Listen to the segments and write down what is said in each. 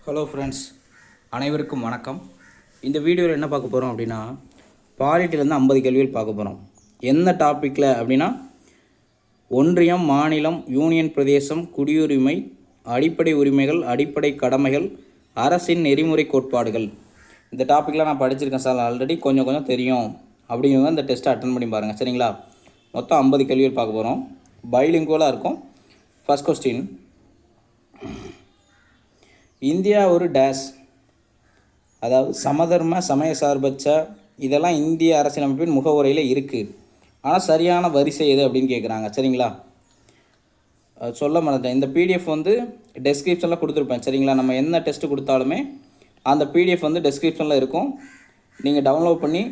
Hello friends, அனைவருக்கும் வணக்கம். இந்த வீடியோவில் என்ன பார்க்க போகிறோம் அப்படின்னா, பாலிட்டிலேருந்து 50 கேள்விகள் பார்க்க போகிறோம். என்ன டாப்பிக்கில் அப்படின்னா, ஒன்றியம், மாநிலம், யூனியன் பிரதேசம், குடியுரிமை, அடிப்படை உரிமைகள், அடிப்படை கடமைகள், அரசின் நெறிமுறை கோட்பாடுகள். இந்த டாப்பிக்கில் நான் படிச்சிருக்கேன் சார், ஆல்ரெடி கொஞ்சம் தெரியும் அப்படிங்கிறவங்க இந்த டெஸ்ட்டை அட்டன் பண்ணி பாருங்கள், சரிங்களா? மொத்தம் 50 கேள்விகள் பார்க்க போகிறோம். பைலிங்குவலாக இருக்கும். ஃபர்ஸ்ட் கொஸ்டின், இந்தியா ஒரு டேஷ், அதாவது சமதர்ம சமய சார்பற்ற, இதெல்லாம் இந்திய அரசியலமைப்பின் முகவுரையில் இருக்குது. ஆனால் சரியான வரிசை எது அப்படின்னு கேட்குறாங்க, சரிங்களா? சொல்ல மாட்டேன். இந்த பிடிஎஃப் டெஸ்கிரிப்ஷனில் கொடுத்துருப்பேன், சரிங்களா? நம்ம என்ன டெஸ்ட்டு கொடுத்தாலுமே அந்த பிடிஎஃப் டெஸ்கிரிப்ஷனில் இருக்கும். நீங்கள் டவுன்லோட் பண்ணி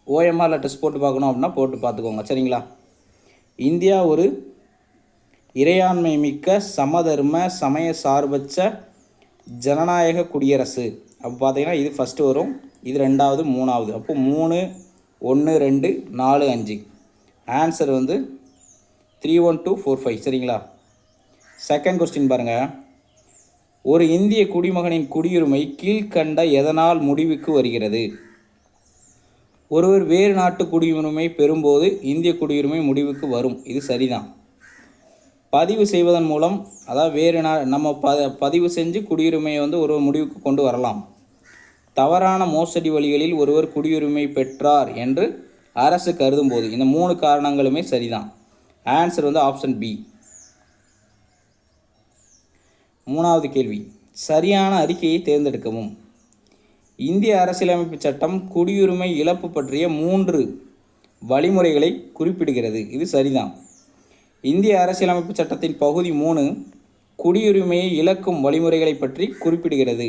ஓஎம்ஆரில் டெஸ்ட் போட்டு பார்க்கணும் அப்படின்னா போட்டு பார்த்துக்கோங்க, சரிங்களா? இந்தியா ஒரு இறையாண்மை மிக்க சமதர்ம சமய சார்பற்ற ஜனநாயக குடியரசு. அப்போ பார்த்தீங்கன்னா இது ஃபஸ்ட்டு வரும், இது ரெண்டாவது, மூணாவது. அப்போ 3, 1, 2, 4, 5. ஆன்சர் 31245, சரிங்களா? செகண்ட் கொஸ்டின் பாருங்கள். ஒரு இந்திய குடிமகனின் குடியுரிமை கீழ்கண்ட எதனால் முடிவுக்கு வருகிறது? ஒருவர் வேறு நாட்டு குடியுரிமை பெறும்போது இந்திய குடியுரிமை முடிவுக்கு வரும். இது சரிதான். பதிவு செய்வதன் மூலம், அதாவது வேறு நம்ம பதிவு செஞ்சு குடியுரிமையை ஒரு முடிவுக்கு கொண்டு வரலாம். தவறான மோசடி வழிகளில் ஒருவர் குடியுரிமை பெற்றார் என்று அரசு கருதும் போது. இந்த 3 காரணங்களுமே சரிதான். Answer option B. மூணாவது கேள்வி, சரியான அறிக்கையை தேர்ந்தெடுக்கவும். இந்திய அரசியலமைப்பு சட்டம் குடியுரிமை இழப்பு பற்றிய 3 வழிமுறைகளை குறிப்பிடுகிறது. இது சரிதான். இந்திய அரசியலமைப்பு சட்டத்தின் பகுதி 3 குடியுரிமையை இழக்கும் வழிமுறைகளை பற்றி குறிப்பிடுகிறது.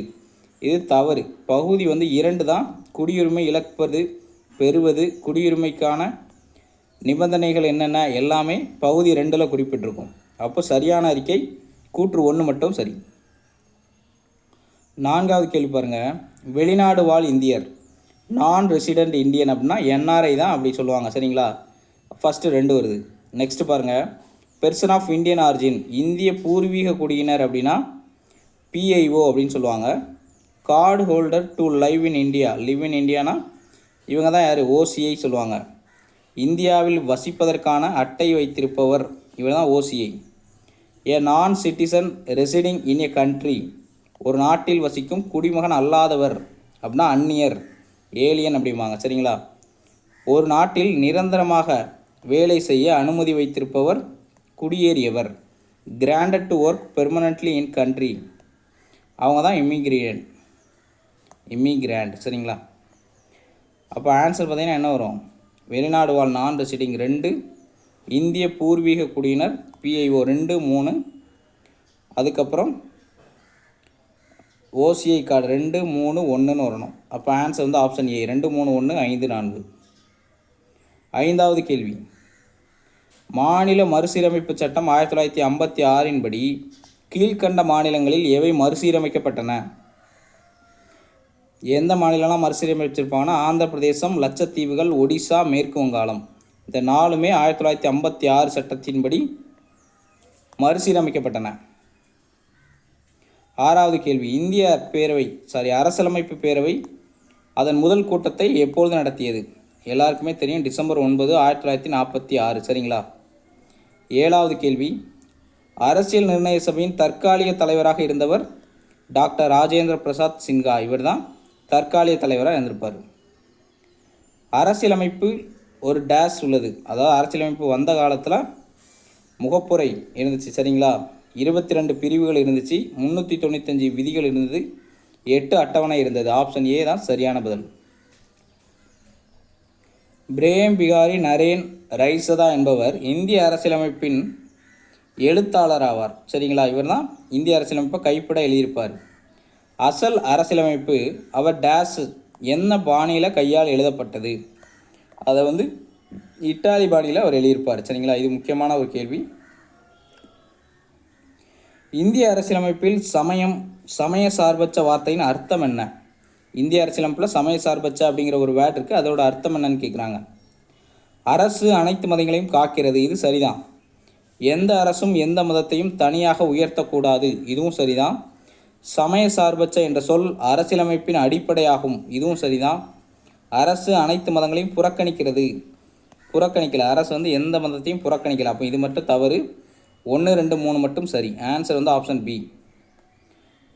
இது தவறு. பகுதி 2 தான் குடியுரிமை இழப்பது, பெறுவது, குடியுரிமைக்கான நிபந்தனைகள் என்னென்ன எல்லாமே பகுதி 2ல் குறிப்பிட்டிருக்கும். அப்போ சரியான அறிக்கை கூற்று 1 மட்டும் சரி. நான்காவது கேள்வி பாருங்கள். வெளிநாடு வாழ் இந்தியர், நான் ரெசிடெண்ட் இந்தியன் அப்படின்னா என்ஆர்ஐ தான் அப்படி சொல்லுவாங்க, சரிங்களா? ஃபஸ்ட்டு 2 வருது. நெக்ஸ்ட் பாருங்கள். பெர்சன் ஆஃப் இந்தியன் ஆரிஜின், இந்திய பூர்வீக குடியினர் அப்படின்னா பிஐஓ அப்படின்னு சொல்லுவாங்க. Card holder to live in India, live in Indiana இவங்க தான் யார்? ஓசிஐ சொல்லுவாங்க. இந்தியாவில் வசிப்பதற்கான அட்டை வைத்திருப்பவர், இவர் தான் ஓசிஐ. ஏ நான் சிட்டிசன் ரெசிடிங் இன் எ கண்ட்ரி, ஒரு நாட்டில் வசிக்கும் குடிமகன் அல்லாதவர் அப்படின்னா அந்நியர், ஏலியன் அப்படிம்பாங்க, சரிங்களா? ஒரு நாட்டில் நிரந்தரமாக வேலை செய்ய அனுமதி வைத்திருப்பவர் குடியேறியவர். Granted to work permanently in country, அவங்க தான் இமிகிராண்ட், சரிங்களா? அப்போ ஆன்சர் பார்த்தீங்கன்னா என்ன வரும்? வெளிநாடு வாழ் நான் ரெசிடிங் 2, இந்திய பூர்வீக குடியினர் பிஐஓ 2, 3, அதுக்கப்புறம் ஓசிஐ கார்டு 2, 3, 1ன்னு வரணும். அப்போ ஆன்சர் ஆப்ஷன் ஏ 2, 3, 1, 5, 4. ஐந்தாவது கேள்வி, மாநில மறுசீரமைப்பு சட்டம் 1956 படி கீழ்கண்ட மாநிலங்களில் எவை மறுசீரமைக்கப்பட்டன? எந்த மாநிலம்லாம் மறுசீரமைச்சிருப்பாங்கன்னா ஆந்திர பிரதேசம், லட்சத்தீவுகள், ஒடிசா, மேற்கு வங்காளம். இந்த 4மே 1956 சட்டத்தின்படி மறுசீரமைக்கப்பட்டன. ஆறாவது கேள்வி, இந்திய அரசியலமைப்பு பேரவை அதன் முதல் கூட்டத்தை எப்பொழுது நடத்தியது? எல்லாருக்குமே தெரியும், டிசம்பர் 9, 1946, சரிங்களா? ஏழாவது கேள்வி, அரசியல் நிர்ணய சபையின் தற்காலிக தலைவராக இருந்தவர் டாக்டர் ராஜேந்திர பிரசாத் சின்ஹா, இவர் தான் தற்காலிக தலைவராக இருந்திருப்பார். அரசியலமைப்பு ஒரு டேஷ் உள்ளது, அதாவது அரசியலமைப்பு வந்த காலத்தில் முகப்புரை இருந்துச்சு, சரிங்களா? 22 பிரிவுகள் இருந்துச்சு, 395 விதிகள் இருந்தது, 8 அட்டவணை இருந்தது. ஆப்ஷன் ஏ தான் சரியான பதில். பிரேம் பிகாரி நரேன் ரைசதா என்பவர் இந்திய அரசியலமைப்பின் எழுத்தாளர் ஆவார், சரிங்களா? இவர் தான் இந்திய அரசியலமைப்பை கைப்பட எழுதியிருப்பார். அசல் அரசியலமைப்பு அவர் டேஷ் என்ன பாணியில் கையால் எழுதப்பட்டது? அதை இட்டாலி பாணியில் அவர் எழுதியிருப்பார், சரிங்களா? இது முக்கியமான ஒரு கேள்வி. இந்திய அரசியலமைப்பில் சமய சார்பற்ற வார்த்தையின் அர்த்தம் என்ன? இந்திய அரசியலமைப்பில் சமய சார்பற்ற அப்படிங்கிற ஒரு வேர்ட் இருக்குது, அதோட அர்த்தம் என்னன்னு கேட்குறாங்க. அரசு அனைத்து மதங்களையும் காக்கிறது, இது சரிதான். எந்த அரசும் எந்த மதத்தையும் தனியாக உயர்த்தக்கூடாது, இதுவும் சரிதான். சமய சார்பற்ற என்ற சொல் அரசியலமைப்பின் அடிப்படையாகும். இதுவும் சரிதான். அரசு அனைத்து மதங்களையும் புறக்கணிக்கல. அரசு வந்து எந்த மதத்தையும் புறக்கணிக்கல. அப்போ இது மட்டும் தவறு. 1, 2, 3 மட்டும் சரி. ஆன்சர் வந்து ஆப்ஷன் பி.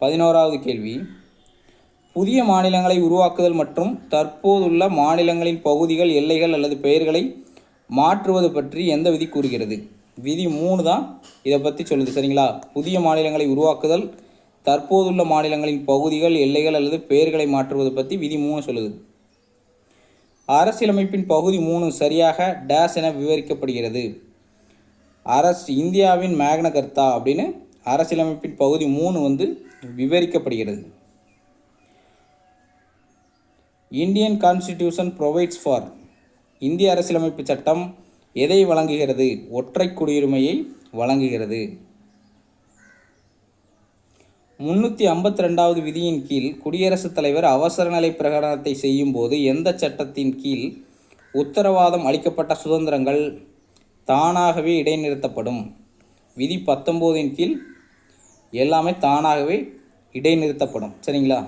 11வது கேள்வி. புதிய மாநிலங்களை உருவாக்குதல் மற்றும் தற்போதுள்ள மாநிலங்களின் பகுதிகள், எல்லைகள் அல்லது பெயர்களை மாற்றுவது பற்றி எந்த விதி கூறுகிறது? விதி 3 தான் இதை பற்றி சொல்லுது. சரிங்களா? புதிய மாநிலங்களை உருவாக்குதல், தற்போதுள்ள மாநிலங்களின் பகுதிகள், எல்லைகள் அல்லது பெயர்களை மாற்றுவது பற்றி விதி 3 சொல்லுது. அரசியலமைப்பின் பகுதி 3 சரியாக டேஸ் என விவரிக்கப்படுகிறது. இந்தியாவின் மேக்னா கர்த்தா அப்படின்னு அரசியலமைப்பின் பகுதி 3 வந்து விவரிக்கப்படுகிறது. Indian constitution provides for. இந்திய அரசியலமைப்பு சட்டம் எதை வழங்குகிறது? ஒற்றை குடியுரிமையை வழங்குகிறது. 352வது விதியின் கீழ் குடியரசுத் தலைவர் அவசர நிலை பிரகடனத்தை செய்யும் போது எந்த சட்டத்தின் கீழ் உத்தரவாதம் அளிக்கப்பட்ட சுதந்திரங்கள் தானாகவே இடைநிறுத்தப்படும்? விதி 19 கீழ் எல்லாமே தானாகவே இடைநிறுத்தப்படும். சரிங்களா?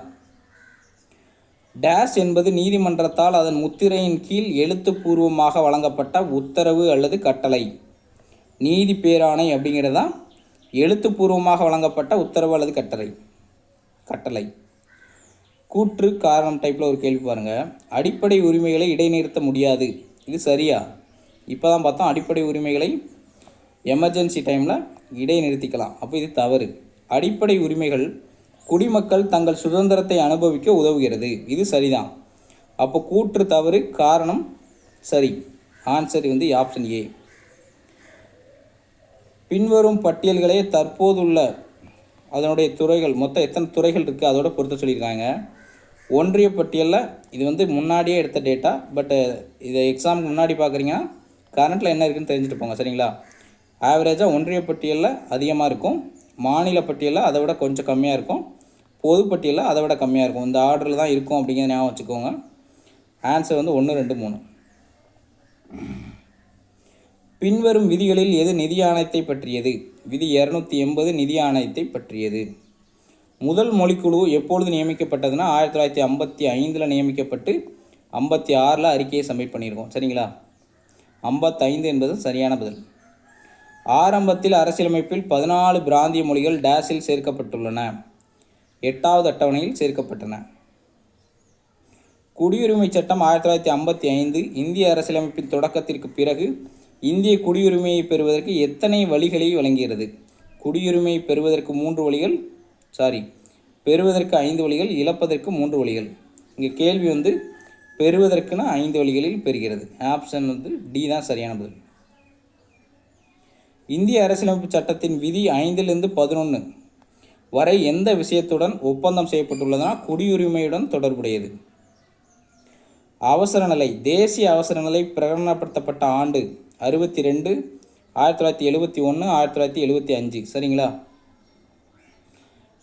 டேஸ் என்பது நீதிமன்றத்தால் அதன் முத்திரையின் கீழ் எழுத்துப்பூர்வமாக வழங்கப்பட்ட உத்தரவு அல்லது கட்டளை. நீதி பேராணை அப்படிங்கிறது தான் எழுத்துப்பூர்வமாக வழங்கப்பட்ட உத்தரவு அல்லது கட்டளை. கூற்று காரணம் டைப்பில் ஒரு கேள்வி பாருங்கள். அடிப்படை உரிமைகளை இடைநிறுத்த முடியாது. இது சரியா? இப்போ தான் பார்த்தோம் அடிப்படை உரிமைகளை எமர்ஜென்சி டைமில் இடைநிறுத்திக்கலாம். அப்போ இது தவறு. அடிப்படை உரிமைகள் குடிமக்கள் தங்கள் சுதந்திரத்தை அனுபவிக்க உதவுகிறது. இது சரிதான். அப்போ கூற்று தவறு, காரணம் சரி. ஆன்சர் வந்து ஆப்ஷன் ஏ. பின்வரும் பட்டியல்களே தற்போதுள்ள அதனுடைய துறைகள், மொத்தம் எத்தனை துறைகள் இருக்குது அதோட பொறுத்த சொல்லியிருக்காங்க. ஒன்றிய பட்டியலில் இது வந்து முன்னாடியே எடுத்த டேட்டா, பட்டு இதை எக்ஸாமுக்கு முன்னாடி பார்க்குறீங்கன்னா கரண்ட்டில் என்ன இருக்குதுன்னு தெரிஞ்சுட்டு போங்க. சரிங்களா? ஆவரேஜாக ஒன்றிய பட்டியலில் அதிகமாக இருக்கும், மாநில பட்டியலில் அதை விட கொஞ்சம் கம்மியாக இருக்கும், பொது பட்டியலில் அதை விட கம்மியாக இருக்கும். இந்த ஆர்டரில் தான் இருக்கும் அப்படிங்கிறத ஞாபகம் வச்சுக்கோங்க. ஆன்சர் வந்து 1, 2, 3. பின்வரும் விதிகளில் எது நிதி ஆணையத்தை பற்றியது? விதி 280 நிதி ஆணையத்தை பற்றியது. முதல் மொழிக்குழு எப்பொழுது நியமிக்கப்பட்டதுன்னா 1955 நியமிக்கப்பட்டு 56 அறிக்கையை சப்மிட் பண்ணியிருக்கோம். சரிங்களா? 55 என்பது சரியான பதில். ஆரம்பத்தில் அரசியலமைப்பில் 14 பிராந்திய மொழிகள் டேஸில் சேர்க்கப்பட்டுள்ளன. 8வது அட்டவணையில் சேர்க்கப்பட்டன. குடியுரிமை சட்டம் 1955 இந்திய அரசியலமைப்பின் தொடக்கத்திற்கு பிறகு இந்திய குடியுரிமையை பெறுவதற்கு எத்தனை வழிகளை வழங்குகிறது? குடியுரிமையை பெறுவதற்கு 3 வழிகள், பெறுவதற்கு 5 வழிகள், இழப்பதற்கு 3 வழிகள். இங்கே கேள்வி வந்து பெறுவதற்குன்னா 5 வழிகளில் பெறுகிறது. ஆப்ஷன் வந்து டி தான் சரியான பதில். இந்திய அரசியலமைப்பு சட்டத்தின் விதி 5லிருந்து 11 வரை எந்த விஷயத்துடன் ஒப்பந்தம் செய்யப்பட்டுள்ளதுனா குடியுரிமையுடன் தொடர்புடையது. அவசர நிலை, தேசிய அவசர நிலை பிரகடனப்படுத்தப்பட்ட ஆண்டு 62, 1971, 1975. சரிங்களா?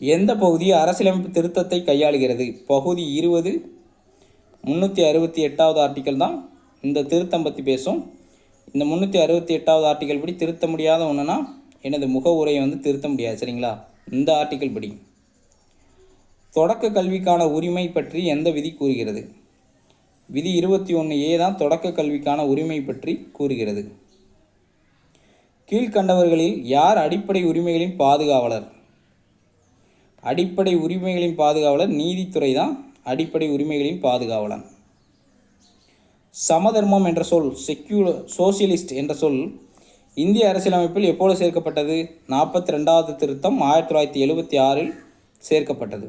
எந்த பகுதி அரசியலமைப்பு திருத்தத்தை கையாளுகிறது? பகுதி 20, 368வது ஆர்டிக்கல் தான் இந்த திருத்தம் பற்றி பேசும். இந்த 368வது ஆர்டிக்கல் படி திருத்த முடியாத ஒன்றுனா எனது முகவுரையை வந்து திருத்த முடியாது. சரிங்களா? இந்த ஆர்டிக்கல் படி. தொடக்க கல்விக்கான உரிமை பற்றி எந்த விதி கூறுகிறது? விதி 21A தான் தொடக்க கல்விக்கான உரிமை பற்றி கூறுகிறது. கீழ்கண்டவர்களில் யார் அடிப்படை உரிமைகளின் பாதுகாவலர்? அடிப்படை உரிமைகளின் பாதுகாவலர் நீதித்துறை தான் அடிப்படை உரிமைகளின் பாதுகாவலன். சமதர்மம் என்ற சொல், சோசியலிஸ்ட் என்ற சொல் இந்திய அரசியலமைப்பில் எப்போது சேர்க்கப்பட்டது? 42வது திருத்தம் 1976 சேர்க்கப்பட்டது.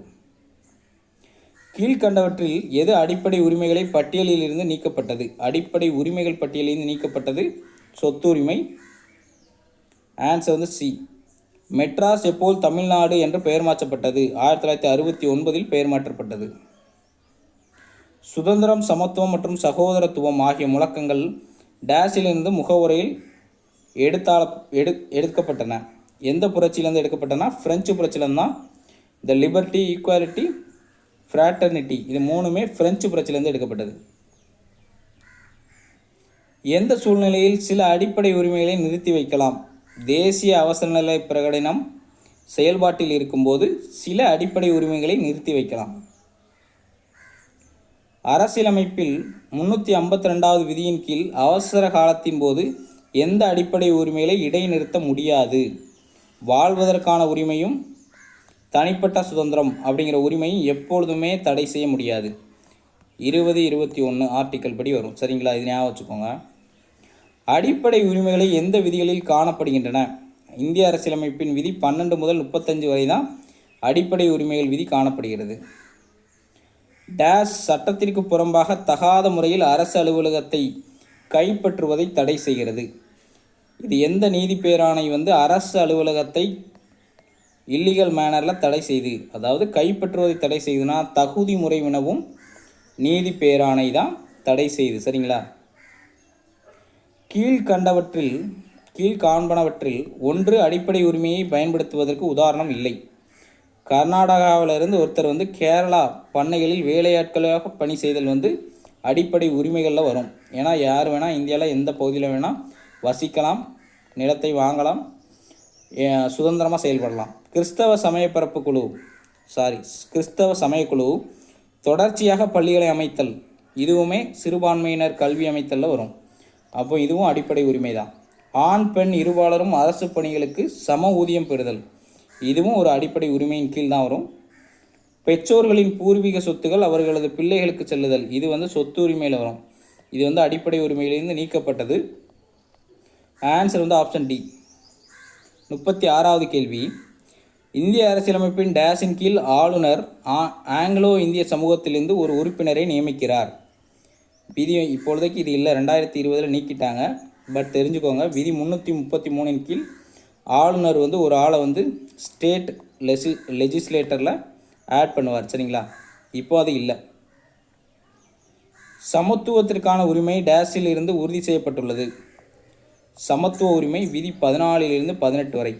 கீழ்கண்டவற்றில் எது அடிப்படை உரிமைகளை பட்டியலில் இருந்து நீக்கப்பட்டது? அடிப்படை உரிமைகள் பட்டியலிருந்து நீக்கப்பட்டது சொத்துரிமை. ஆன்சர் வந்து சி. மெட்ராஸ் எப்போது தமிழ்நாடு என்று பெயர் மாற்றப்பட்டது? 1969 பெயர் மாற்றப்பட்டது. சுதந்திரம், சமத்துவம் மற்றும் சகோதரத்துவம் ஆகிய முழக்கங்கள் டேஸிலிருந்து முகவுரையில் எடுக்கப்பட்டன. எந்த புரட்சியிலிருந்து எடுக்கப்பட்டன? பிரெஞ்சு புரட்சியிலிருந்து தான். த லிபர்ட்டி, ஈக்குவாலிட்டி, ஃப்ராட்டர்னிட்டி இது 3மே பிரெஞ்சு புரட்சியிலிருந்து எடுக்கப்பட்டது. எந்த சூழ்நிலையில் சில அடிப்படை உரிமைகளை நிறுத்தி வைக்கலாம்? தேசிய அவசர நிலை பிரகடனம், செயல்பாட்டில் இருக்கும்போது சில அடிப்படை உரிமைகளை நிறுத்தி வைக்கலாம். அரசியலமைப்பில் 352வது விதியின் கீழ் அவசர காலத்தின் போது எந்த அடிப்படை உரிமைகளை இடைநிறுத்த முடியாது? வாழ்வதற்கான உரிமையும் தனிப்பட்ட சுதந்திரம் அப்படிங்கிற உரிமையும் எப்பொழுதுமே தடை செய்ய முடியாது. 2021 ஆர்டிக்கல் படி வரும். சரிங்களா? இது ஞாபகம் வச்சுக்கோங்க. அடிப்படை உரிமைகளை எந்த விதிகளில் காணப்படுகின்றன? இந்திய அரசியலமைப்பின் விதி 12 முதல் 35 வரை தான் அடிப்படை உரிமைகள் விதி காணப்படுகிறது. டேஷ் சட்டத்திற்கு புறம்பாக தகாத முறையில் அரசு அலுவலகத்தை கைப்பற்றுவதை தடை செய்கிறது. இது எந்த நீதி பேராணை அரசு அலுவலகத்தை இல்லீகல் மேனரில் தடை செய்து, அதாவது கைப்பற்றுவதை தடை செய்துனா தகுதி முறை வினவும் நீதி பேராணை தான் தடை செய்து. சரிங்களா? கீழ்காண்பனவற்றில் ஒன்று அடிப்படை உரிமையை பயன்படுத்துவதற்கு உதாரணம் இல்லை. கர்நாடகாவிலிருந்து ஒருத்தர் கேரளா பண்ணைகளில் வேலையாட்களாக பணி செய்தல் அடிப்படை உரிமைகளில் வரும். ஏன்னா யார் வேணால் இந்தியாவில் எந்த பகுதியில் வேணால் வசிக்கலாம், நிலத்தை வாங்கலாம், சுதந்திரமாக செயல்படலாம். கிறிஸ்தவ சமயக்குழு தொடர்ச்சியாக பள்ளிகளை அமைத்தல், இதுவுமே சிறுபான்மையினர் கல்வி அமைத்தலில் வரும். அப்போ இதுவும் அடிப்படை உரிமை தான். ஆண் பெண் இருபாலரும் அரசு பணிகளுக்கு சம ஊதியம் பெறுதல், இதுவும் ஒரு அடிப்படை உரிமையின் கீழ் தான் வரும். பெற்றோர்களின் பூர்வீக சொத்துக்கள் அவர்களது பிள்ளைகளுக்கு செல்லுதல், இது சொத்து உரிமையில் வரும். இது அடிப்படை உரிமையிலிருந்து நீக்கப்பட்டது. Answer option D. 36வது கேள்வி. இந்திய அரசியலமைப்பின் டேஷின் கீழ் ஆளுநர் ஆங்கிலோ இந்திய சமூகத்திலிருந்து ஒரு உறுப்பினரை நியமிக்கிறார். விதி இப்பொழுதைக்கு இது இல்லை, 2020 நீக்கிட்டாங்க. பட் தெரிஞ்சுக்கோங்க, விதி 333 கீழ் ஆளுநர் ஒரு ஆளை ஸ்டேட் லெஜிஸ்லேட்டரில் ஆட் பண்ணுவார். சரிங்களா? இப்போ அது இல்லை. சமத்துவத்திற்கான உரிமை டேஷில் இருந்து உறுதி செய்யப்பட்டுள்ளது. சமத்துவ உரிமை விதி 14 18 வரை.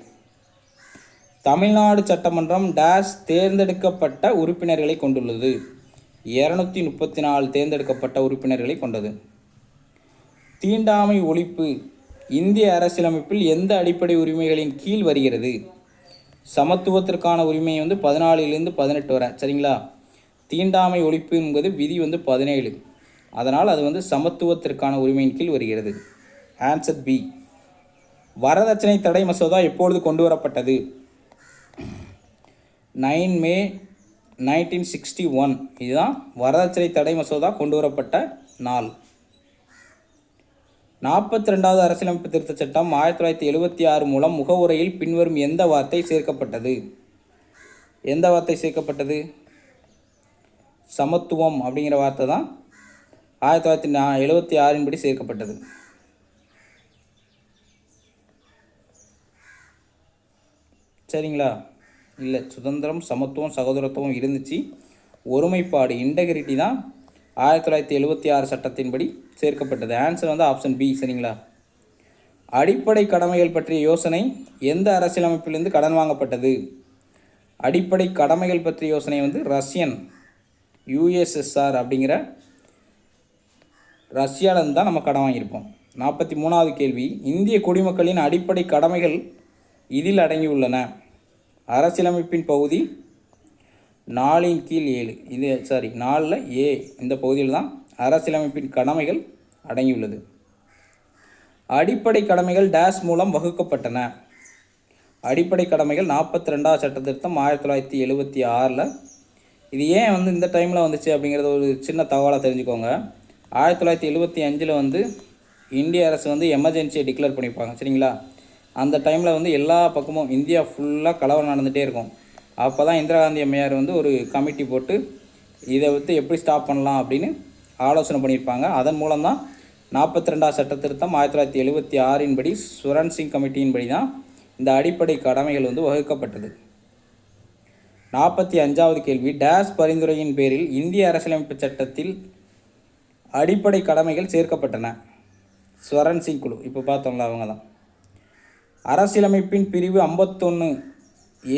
தமிழ்நாடு சட்டமன்றம் டேஷ் தேர்ந்தெடுக்கப்பட்ட உறுப்பினர்களை கொண்டுள்ளது. 234 தேர்ந்தெடுக்கப்பட்ட உறுப்பினர்களை கொண்டது. தீண்டாமை ஒழிப்பு இந்திய அரசியலமைப்பில் எந்த அடிப்படை உரிமைகளின் கீழ் வருகிறது? சமத்துவத்திற்கான உரிமை 14 18 வரை. சரிங்களா? தீண்டாமை ஒழிப்பு என்பது விதி 17. அதனால் அது சமத்துவத்திற்கான உரிமையின் கீழ் வருகிறது. Answer B. வரதட்சணை தடை மசோதா எப்பொழுது கொண்டு வரப்பட்டது? 9 மே 1961. இதுதான் வரதட்சணை தடை மசோதா கொண்டு வரப்பட்ட நாள். 42வது அரசியலமைப்பு திருத்தச் சட்டம் 1976 மூலம் முகவுரையில் பின்வரும் எந்த வார்த்தை சேர்க்கப்பட்டது? எந்த வார்த்தை சேர்க்கப்பட்டது? சமத்துவம் அப்படிங்கிற வார்த்தை தான் 1976 படி சேர்க்கப்பட்டது. சரிங்களா? இல்லை, சுதந்திரம், சமத்துவம், சகோதரத்துவம் இருந்துச்சு. ஒருமைப்பாடு இன்டெகிரிட்டி தான் 1976 சட்டத்தின்படி சேர்க்கப்பட்டது. Answer option B. சரிங்களா? அடிப்படை கடமைகள் பற்றிய யோசனை எந்த அரசியலமைப்பிலிருந்து கடன் வாங்கப்பட்டது? அடிப்படை கடமைகள் பற்றிய யோசனை ரஷ்யன் யுஎஸ்எஸ்ஆர் அப்படிங்கிற ரஷ்யாவிலேருந்து தான் நம்ம கடன் வாங்கியிருப்போம். 43வது கேள்வி. இந்திய குடிமக்களின் அடிப்படை கடமைகள் இதில் அடங்கியுள்ளன. அரசியலமைப்பின் பகுதி 4 கீழ் 7. இது 4 ஏ. இந்த பகுதியில் தான் அரசியலமைப்பின் கடமைகள் அடங்கியுள்ளது. அடிப்படை கடமைகள் டேஷ் மூலம் வகுக்கப்பட்டன. அடிப்படை கடமைகள் 42வது சட்ட திருத்தம் 1976. இது ஏன் இந்த டைமில் வந்துச்சு அப்படிங்கிறது ஒரு சின்ன தகவலாக தெரிஞ்சுக்கோங்க. 1975 இந்திய அரசு எமர்ஜென்சியை டிக்ளேர் பண்ணியிருப்பாங்க. சரிங்களா? அந்த டைமில் எல்லா பக்கமும் இந்தியா ஃபுல்லாக கலவரம் நடந்துகிட்டே இருக்கும். அப்போ தான் இந்திரா காந்தி அம்மையார் ஒரு கமிட்டி போட்டு இதை எப்படி ஸ்டாப் பண்ணலாம் அப்படின்னு ஆலோசனை பண்ணியிருப்பாங்க. அதன் மூலம் தான் 42வது சட்ட திருத்தம் 1976 படி சுரன் சிங் கமிட்டியின் படி தான் இந்த அடிப்படை கடமைகள் வகுக்கப்பட்டது. 45வது கேள்வி. டேஷ் பரிந்துரையின் பேரில் இந்திய அரசியலமைப்பு சட்டத்தில் அடிப்படை கடமைகள் சேர்க்கப்பட்டன. சுரன் சிங் குழு. இப்போ பார்த்தோம்ல, அவங்க தான். அரசியலமைப்பின் பிரிவு 51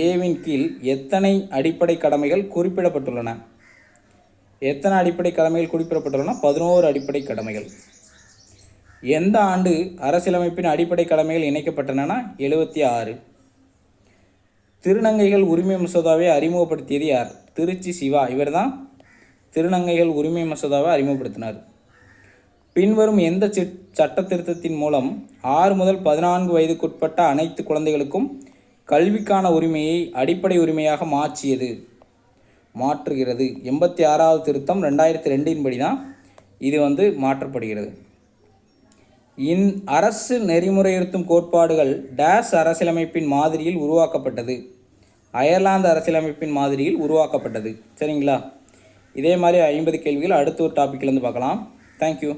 ஏவின் கீழ் எத்தனை அடிப்படை கடமைகள் குறிப்பிடப்பட்டுள்ளன? எத்தனை அடிப்படை கடமைகள் குறிப்பிடப்பட்டுள்ளன? 11 அடிப்படை கடமைகள். எந்த ஆண்டு அரசியலமைப்பின் அடிப்படை கடமைகள் இணைக்கப்பட்டன? 76. திருநங்கைகள் உரிமை மசோதாவை அறிமுகப்படுத்தியது யார்? திருச்சி சிவா. இவர் தான் திருநங்கைகள் உரிமை மசோதாவை அறிமுகப்படுத்தினார். பின்வரும் எந்த சட்ட திருத்தத்தின் மூலம் 6 முதல் 14 வயதுக்குட்பட்ட அனைத்து குழந்தைகளுக்கும் கல்விக்கான உரிமையை அடிப்படை உரிமையாக மாற்றுகிறது? 86வது திருத்தம் 2002 படி தான் இது மாற்றப்படுகிறது. அரசு நெறிமுறைப்படுத்தும் கோட்பாடுகள் டேஸ் அரசியலமைப்பின் மாதிரியில் உருவாக்கப்பட்டது? அயர்லாந்து அரசியலமைப்பின் மாதிரியில் உருவாக்கப்பட்டது. சரிங்களா? இதே மாதிரி 50 கேள்விகள் அடுத்த ஒரு டாப்பிக்லேருந்து பார்க்கலாம். தேங்க்யூ.